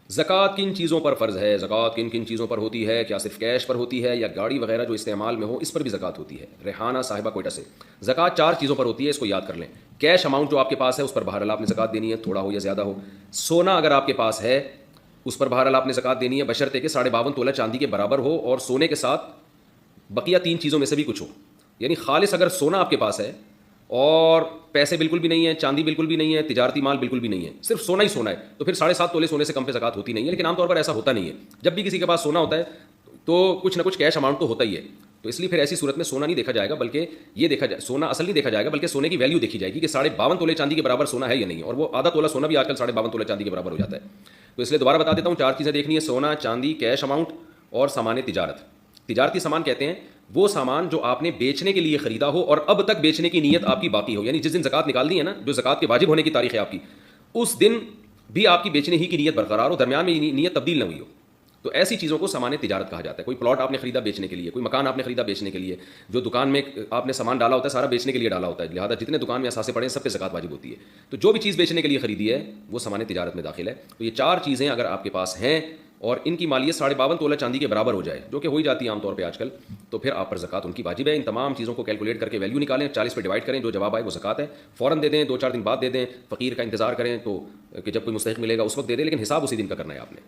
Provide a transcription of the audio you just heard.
زکوٰۃ کن چیزوں پر فرض ہے؟ زکوٰۃ کن کن چیزوں پر ہوتی ہے؟ کیا صرف کیش پر ہوتی ہے یا گاڑی وغیرہ جو استعمال میں ہو اس پر بھی زکوٰۃ ہوتی ہے؟ ریحانہ صاحبہ کوئٹہ سے زکوٰۃ 4 چیزوں پر ہوتی ہے، اس کو یاد کر لیں۔ کیش اماؤنٹ جو آپ کے پاس ہے اس پر بہرحال آپ نے زکوٰۃ دینی ہے، تھوڑا ہو یا زیادہ ہو۔ سونا اگر آپ کے پاس ہے اس پر بہرحال آپ نے زکوٰۃ دینی ہے، بشرطے کہ 52.5 تولہ چاندی کے برابر ہو اور سونے کے ساتھ بقیہ 3 چیزوں میں سے بھی کچھ ہو۔ یعنی خالص اگر سونا آپ کے پاس ہے اور پیسے بالکل بھی نہیں ہے، چاندی بالکل بھی نہیں ہے، تجارتی مال بالکل بھی نہیں ہے، صرف سونا ہی سونا ہے، تو پھر 7.5 تولے سونے سے کم پہ زکوٰۃ ہوتی نہیں ہے۔ لیکن عام طور پر ایسا ہوتا نہیں ہے، جب بھی کسی کے پاس سونا ہوتا ہے تو کچھ نہ کچھ کیش اماؤنٹ تو ہوتا ہی ہے، تو اس لیے پھر ایسی صورت میں سونا نہیں دیکھا جائے گا، بلکہ یہ دیکھا جائے سونا اصل نہیں دیکھا جائے گا، بلکہ سونے کی ویلیو دیکھی جائے گی کہ 52.5 تولے چاندی کے برابر سونا ہے یا نہیں، اور وہ آدھا تولہ سونا بھی آج کل 52.5 تولے چاندی کے برابر ہو جاتا ہے۔ تو اس لیے دوبارہ بتا دیتا ہوں، 4 چیزیں دیکھنی ہے: سونا، چاندی، کیش اماؤنٹ اور سامان تجارت۔ تجارتی سامان کہتے ہیں وہ سامان جو آپ نے بیچنے کے لیے خریدا ہو اور اب تک بیچنے کی نیت آپ کی باقی ہو، یعنی جس دن زکوٰۃ نکال دی ہے نا، جو زکوٰۃ کے واجب ہونے کی تاریخ ہے آپ کی، اس دن بھی آپ کی بیچنے ہی کی نیت برقرار ہو، درمیان میں نیت تبدیل نہ ہوئی ہو، تو ایسی چیزوں کو سامان تجارت کہا جاتا ہے۔ کوئی پلاٹ آپ نے خریدا بیچنے کے لیے، کوئی مکان آپ نے خریدا بیچنے کے لیے، جو دکان میں آپ نے سامان ڈالا ہوتا ہے سارا بیچنے کے لیے ڈالا ہوتا ہے، لہٰذا جتنے دکان میں اثاثے پڑے ہیں سب پہ زکوٰۃ واجب ہوتی ہے، تو جو بھی چیز بیچنے کے لیے خریدی ہے وہ سامان تجارت میں داخل ہے۔ تو یہ 4 چیزیں اگر آپ کے پاس ہیں اور ان کی مالیت 52.5 تولہ چاندی کے برابر ہو جائے، جو کہ ہو ہی جاتی ہے عام طور پہ آج کل، تو پھر آپ پر زکوٰۃ ان کی واجب ہے۔ ان تمام چیزوں کو کیلکولیٹ کر کے ویلیو نکالیں، 40 پہ ڈیوائڈ کریں، جو جواب آئے وہ زکوٰۃ ہے۔ فوراً دے دیں، 2-4 دن بعد دے دیں، فقیر کا انتظار کریں تو کہ جب کوئی مستحق ملے گا اس وقت دے دیں، لیکن حساب اسی دن کا کرنا ہے آپ نے۔